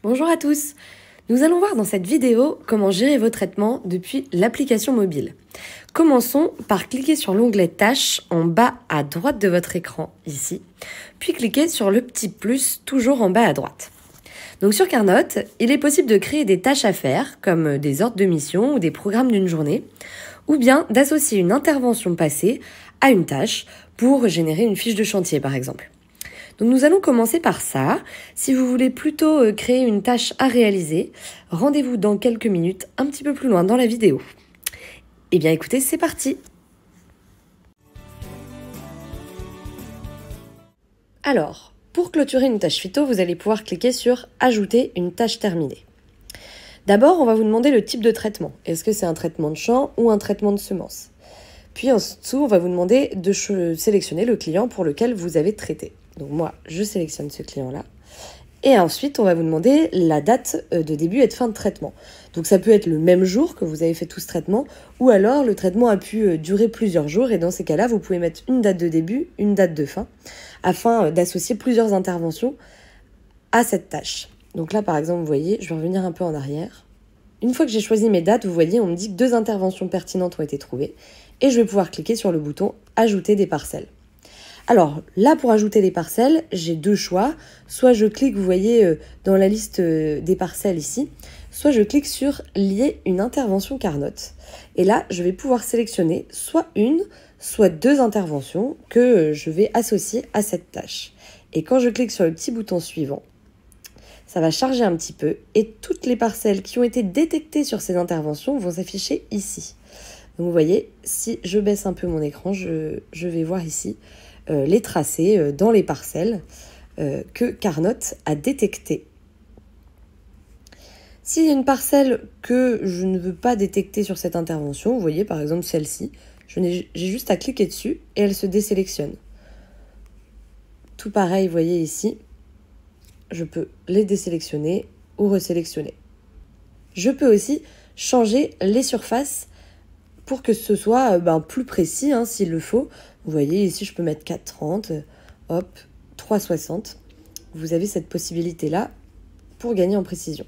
Bonjour à tous. Nous allons voir dans cette vidéo comment gérer vos traitements depuis l'application mobile. Commençons par cliquer sur l'onglet Tâches en bas à droite de votre écran, ici, puis cliquez sur le petit plus toujours en bas à droite. Donc sur Carnot, il est possible de créer des tâches à faire, comme des ordres de mission ou des programmes d'une journée, ou bien d'associer une intervention passée à une tâche pour générer une fiche de chantier par exemple. Donc nous allons commencer par ça. Si vous voulez plutôt créer une tâche à réaliser, rendez-vous dans quelques minutes un petit peu plus loin dans la vidéo. Eh bien écoutez, c'est parti! Alors, pour clôturer une tâche phyto, vous allez pouvoir cliquer sur « Ajouter une tâche terminée ». D'abord, on va vous demander le type de traitement. Est-ce que c'est un traitement de champ ou un traitement de semences? Puis en dessous, on va vous demander de sélectionner le client pour lequel vous avez traité. Donc moi, je sélectionne ce client-là. Et ensuite, on va vous demander la date de début et de fin de traitement. Donc ça peut être le même jour que vous avez fait tout ce traitement, ou alors le traitement a pu durer plusieurs jours, et dans ces cas-là, vous pouvez mettre une date de début, une date de fin, afin d'associer plusieurs interventions à cette tâche. Donc là, par exemple, vous voyez, je vais revenir un peu en arrière. Une fois que j'ai choisi mes dates, vous voyez, on me dit que 2 interventions pertinentes ont été trouvées, et je vais pouvoir cliquer sur le bouton « Ajouter des parcelles ». Alors là, pour ajouter les parcelles, j'ai 2 choix. Soit je clique, vous voyez, dans la liste des parcelles ici, soit je clique sur « Lier une intervention Carnot ». Et là, je vais pouvoir sélectionner soit une, soit 2 interventions que je vais associer à cette tâche. Et quand je clique sur le petit bouton suivant, ça va charger un petit peu et toutes les parcelles qui ont été détectées sur ces interventions vont s'afficher ici. Donc vous voyez, si je baisse un peu mon écran, je vais voir ici les tracés dans les parcelles que Carnot a détectées. S'il y a une parcelle que je ne veux pas détecter sur cette intervention, vous voyez par exemple celle-ci, j'ai juste à cliquer dessus et elle se désélectionne. Tout pareil, vous voyez ici, je peux les désélectionner ou resélectionner. Je peux aussi changer les surfaces pour que ce soit plus précis s'il le faut. Vous voyez ici, je peux mettre 4,30, hop, 3,60. Vous avez cette possibilité-là pour gagner en précision.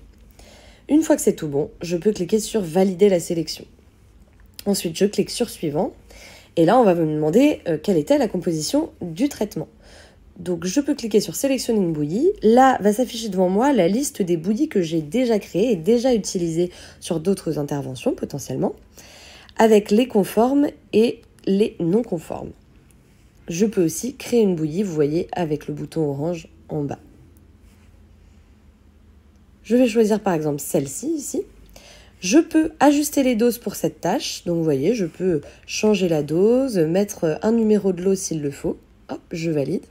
Une fois que c'est tout bon, je peux cliquer sur « Valider la sélection ». Ensuite, je clique sur « Suivant ». Et là, on va me demander quelle était la composition du traitement. Donc, je peux cliquer sur « Sélectionner une bouillie ». Là, va s'afficher devant moi la liste des bouillies que j'ai déjà créées et déjà utilisées sur d'autres interventions potentiellement, avec les conformes et les non conformes. Je peux aussi créer une bouillie, vous voyez, avec le bouton orange en bas. Je vais choisir par exemple celle-ci, ici. Je peux ajuster les doses pour cette tâche. Donc vous voyez, je peux changer la dose, mettre un numéro de lot s'il le faut. Hop, je valide.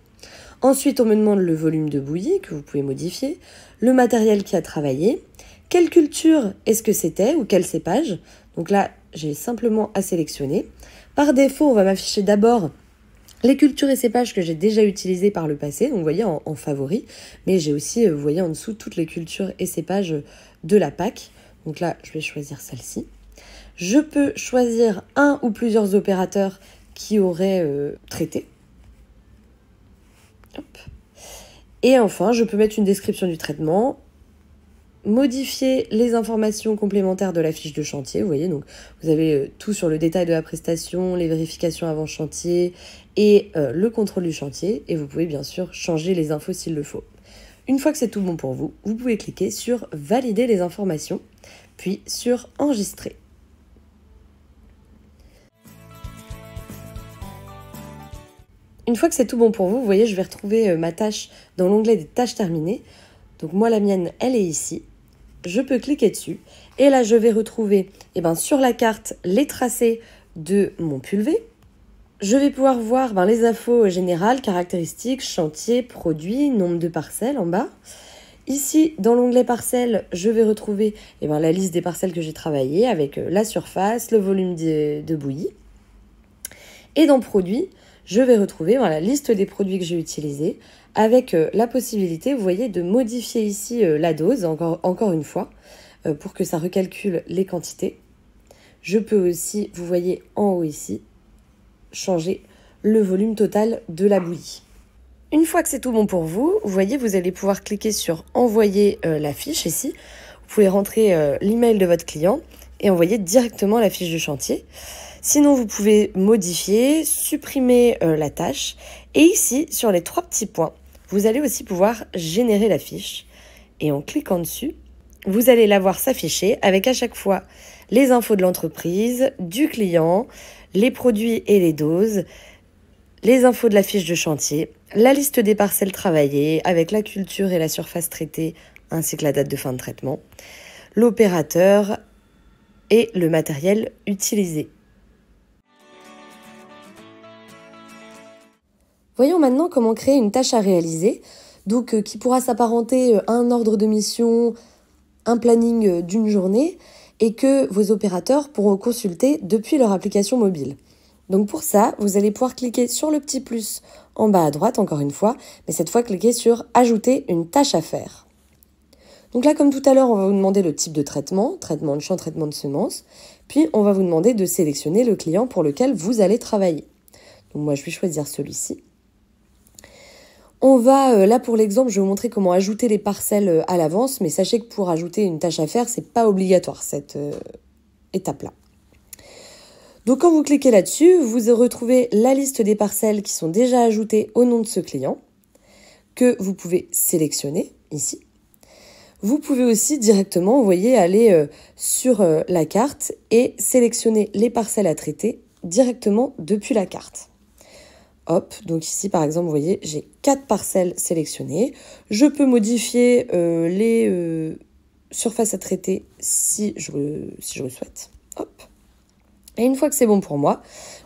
Ensuite, on me demande le volume de bouillie que vous pouvez modifier, le matériel qui a travaillé, quelle culture est-ce que c'était ou quel cépage. Donc là, j'ai simplement à sélectionner. Par défaut, on va m'afficher d'abord les cultures et cépages que j'ai déjà utilisés par le passé, donc vous voyez en favori, mais j'ai aussi, vous voyez en dessous, toutes les cultures et cépages de la PAC. Donc là, je vais choisir celle-ci. Je peux choisir un ou plusieurs opérateurs qui auraient traité. Hop. Et enfin, je peux mettre une description du traitement, modifier les informations complémentaires de la fiche de chantier. Vous voyez, donc vous avez tout sur le détail de la prestation, les vérifications avant chantier et le contrôle du chantier. Et vous pouvez bien sûr changer les infos s'il le faut. Une fois que c'est tout bon pour vous, vous pouvez cliquer sur « Valider les informations », puis sur « Enregistrer ». Une fois que c'est tout bon pour vous, vous voyez, je vais retrouver ma tâche dans l'onglet des tâches terminées. Donc moi, la mienne, elle est ici. Je peux cliquer dessus et là, je vais retrouver sur la carte les tracés de mon pulvé. Je vais pouvoir voir les infos générales, caractéristiques, chantier, produit, nombre de parcelles en bas. Ici, dans l'onglet parcelles, je vais retrouver la liste des parcelles que j'ai travaillées avec la surface, le volume de bouillie. Et dans produit, je vais retrouver la liste des produits que j'ai utilisés avec la possibilité, vous voyez, de modifier ici la dose, encore une fois, pour que ça recalcule les quantités. Je peux aussi, vous voyez en haut ici, changer le volume total de la bouillie. Une fois que c'est tout bon pour vous, vous voyez, vous allez pouvoir cliquer sur envoyer la fiche ici. Vous pouvez rentrer l'email de votre client et envoyer directement la fiche de chantier. Sinon, vous pouvez modifier, supprimer la tâche. Et ici, sur les 3 petits points, vous allez aussi pouvoir générer la fiche. Et en cliquant dessus, vous allez la voir s'afficher avec à chaque fois les infos de l'entreprise, du client, les produits et les doses, les infos de la fiche de chantier, la liste des parcelles travaillées avec la culture et la surface traitée, ainsi que la date de fin de traitement, l'opérateur et le matériel utilisé. Voyons maintenant comment créer une tâche à réaliser, donc qui pourra s'apparenter à un ordre de mission, un planning d'une journée, et que vos opérateurs pourront consulter depuis leur application mobile. Donc pour ça, vous allez pouvoir cliquer sur le petit plus en bas à droite, encore une fois, mais cette fois cliquez sur « Ajouter une tâche à faire ». Donc là, comme tout à l'heure, on va vous demander le type de traitement de champ, traitement de semences, puis on va vous demander de sélectionner le client pour lequel vous allez travailler. Donc moi, je vais choisir celui-ci. On va, là pour l'exemple, je vais vous montrer comment ajouter les parcelles à l'avance, mais sachez que pour ajouter une tâche à faire, c'est pas obligatoire cette étape-là. Donc quand vous cliquez là-dessus, vous retrouvez la liste des parcelles qui sont déjà ajoutées au nom de ce client, que vous pouvez sélectionner ici. Vous pouvez aussi directement, vous voyez, aller sur la carte et sélectionner les parcelles à traiter directement depuis la carte. Hop, donc ici par exemple, vous voyez, j'ai 4 parcelles sélectionnées. Je peux modifier les surfaces à traiter si je le souhaite. Hop. Et une fois que c'est bon pour moi,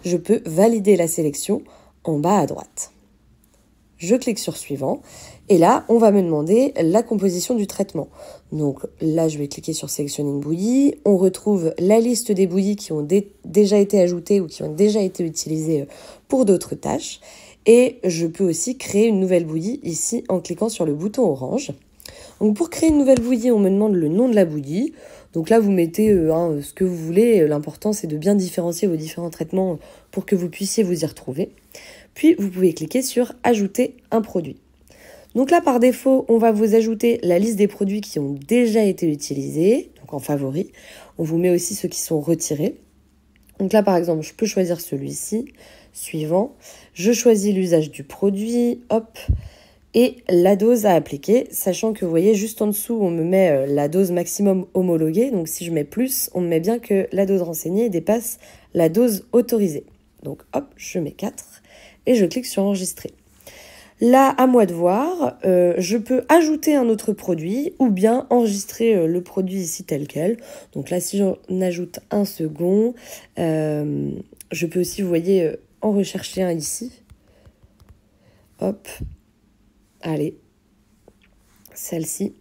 je peux valider la sélection en bas à droite. Je clique sur suivant et là, on va me demander la composition du traitement. Donc là, je vais cliquer sur sélectionner une bouillie. On retrouve la liste des bouillies qui ont déjà été ajoutées ou qui ont déjà été utilisées pour d'autres tâches. Et je peux aussi créer une nouvelle bouillie ici en cliquant sur le bouton orange. Donc pour créer une nouvelle bouillie, on me demande le nom de la bouillie. Donc là, vous mettez ce que vous voulez. L'important, c'est de bien différencier vos différents traitements pour que vous puissiez vous y retrouver. Puis, vous pouvez cliquer sur « Ajouter un produit ». Donc là, par défaut, on va vous ajouter la liste des produits qui ont déjà été utilisés, donc en favori. On vous met aussi ceux qui sont retirés. Donc là, par exemple, je peux choisir celui-ci, suivant. Je choisis l'usage du produit, hop, et la dose à appliquer, sachant que vous voyez, juste en dessous, on me met la dose maximum homologuée. Donc si je mets plus, on me met bien que la dose renseignée dépasse la dose autorisée. Donc hop, je mets 4 et je clique sur enregistrer. Là, à moi de voir, je peux ajouter un autre produit ou bien enregistrer le produit ici tel quel. Donc là, si j'en ajoute un second, je peux aussi, vous voyez, en rechercher un ici. Hop. Allez. Celle-ci.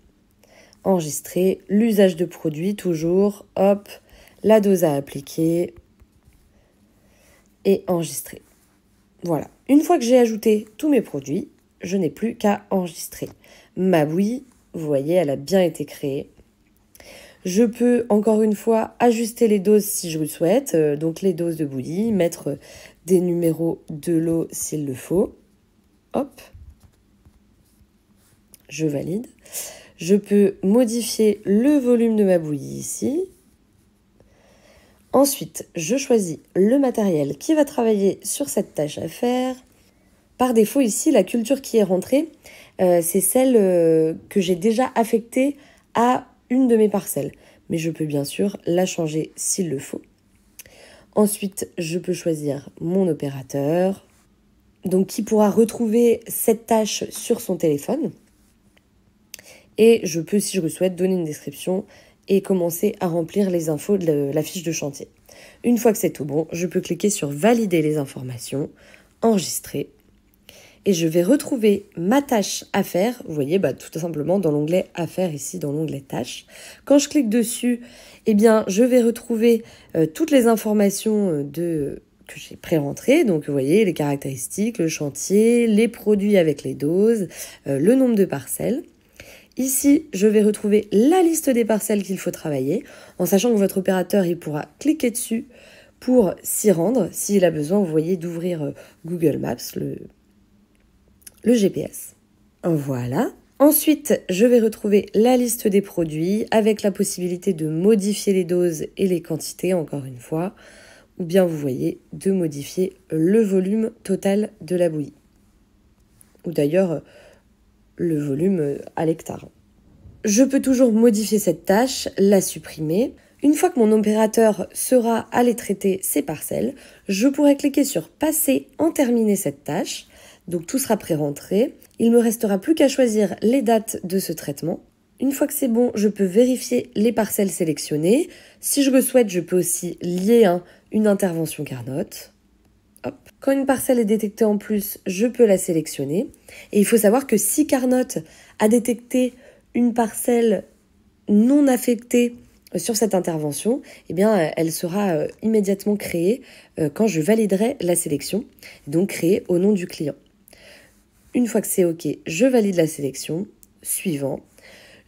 Enregistrer. L'usage de produit, toujours. Hop. La dose à appliquer. Et enregistrer. Voilà. Une fois que j'ai ajouté tous mes produits, je n'ai plus qu'à enregistrer. Ma bouillie, vous voyez, elle a bien été créée. Je peux, encore une fois, ajuster les doses si je le souhaite. Donc les doses de bouillie, mettre des numéros de lot s'il le faut. Hop. Je valide. Je peux modifier le volume de ma bouillie ici. Ensuite, je choisis le matériel qui va travailler sur cette tâche à faire. Par défaut, ici, la culture qui est rentrée, c'est celle que j'ai déjà affectée à une de mes parcelles. Mais je peux bien sûr la changer s'il le faut. Ensuite, je peux choisir mon opérateur, donc qui pourra retrouver cette tâche sur son téléphone. Et je peux, si je le souhaite, donner une description et commencer à remplir les infos de la fiche de chantier. Une fois que c'est tout bon, je peux cliquer sur « Valider les informations »,« Enregistrer ». Et je vais retrouver ma tâche à faire, vous voyez, tout simplement dans l'onglet « À faire » ici, dans l'onglet « Tâches ». Quand je clique dessus, eh bien, je vais retrouver toutes les informations que j'ai pré-rentrées. Donc, vous voyez, les caractéristiques, le chantier, les produits avec les doses, le nombre de parcelles. Ici, je vais retrouver la liste des parcelles qu'il faut travailler, en sachant que votre opérateur il pourra cliquer dessus pour s'y rendre. S'il a besoin, vous voyez, d'ouvrir Google Maps, le GPS. Voilà. Ensuite, je vais retrouver la liste des produits avec la possibilité de modifier les doses et les quantités, encore une fois, ou bien vous voyez, de modifier le volume total de la bouillie. Ou d'ailleurs, le volume à l'hectare. Je peux toujours modifier cette tâche, la supprimer. Une fois que mon opérateur sera allé traiter ces parcelles, je pourrai cliquer sur « Passer en terminer cette tâche ». Donc tout sera pré-rentré. Il ne me restera plus qu'à choisir les dates de ce traitement. Une fois que c'est bon, je peux vérifier les parcelles sélectionnées. Si je le souhaite, je peux aussi lier une intervention Carnot. Hop. Quand une parcelle est détectée en plus, je peux la sélectionner. Et il faut savoir que si Carnot a détecté une parcelle non affectée sur cette intervention, eh bien, elle sera immédiatement créée quand je validerai la sélection, donc créée au nom du client. Une fois que c'est OK, je valide la sélection. Suivant.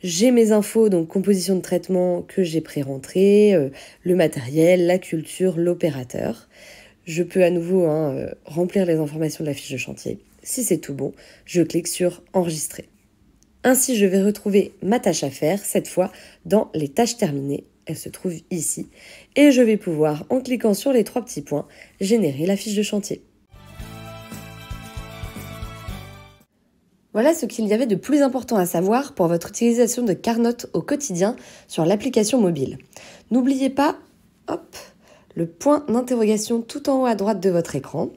J'ai mes infos, donc composition de traitement que j'ai pré-rentrée, le matériel, la culture, l'opérateur. Je peux à nouveau remplir les informations de la fiche de chantier. Si c'est tout bon, je clique sur Enregistrer. Ainsi, je vais retrouver ma tâche à faire, cette fois dans les tâches terminées. Elle se trouve ici. Et je vais pouvoir, en cliquant sur les 3 petits points, générer la fiche de chantier. Voilà ce qu'il y avait de plus important à savoir pour votre utilisation de Carnot au quotidien sur l'application mobile. N'oubliez pas, hop, le point d'interrogation tout en haut à droite de votre écran,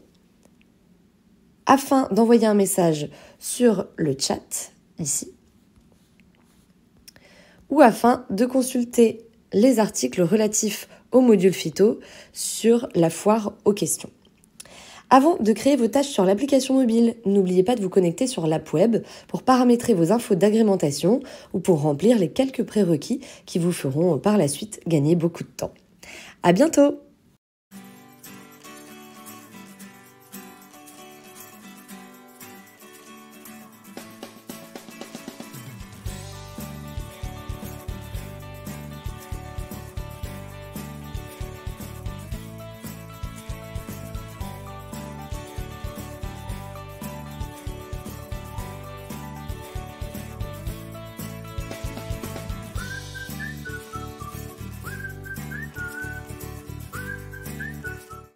afin d'envoyer un message sur le chat, ici, ou afin de consulter les articles relatifs au module phyto sur la foire aux questions. Avant de créer vos tâches sur l'application mobile, n'oubliez pas de vous connecter sur l'app web pour paramétrer vos infos d'agrémentation ou pour remplir les quelques prérequis qui vous feront par la suite gagner beaucoup de temps. À bientôt!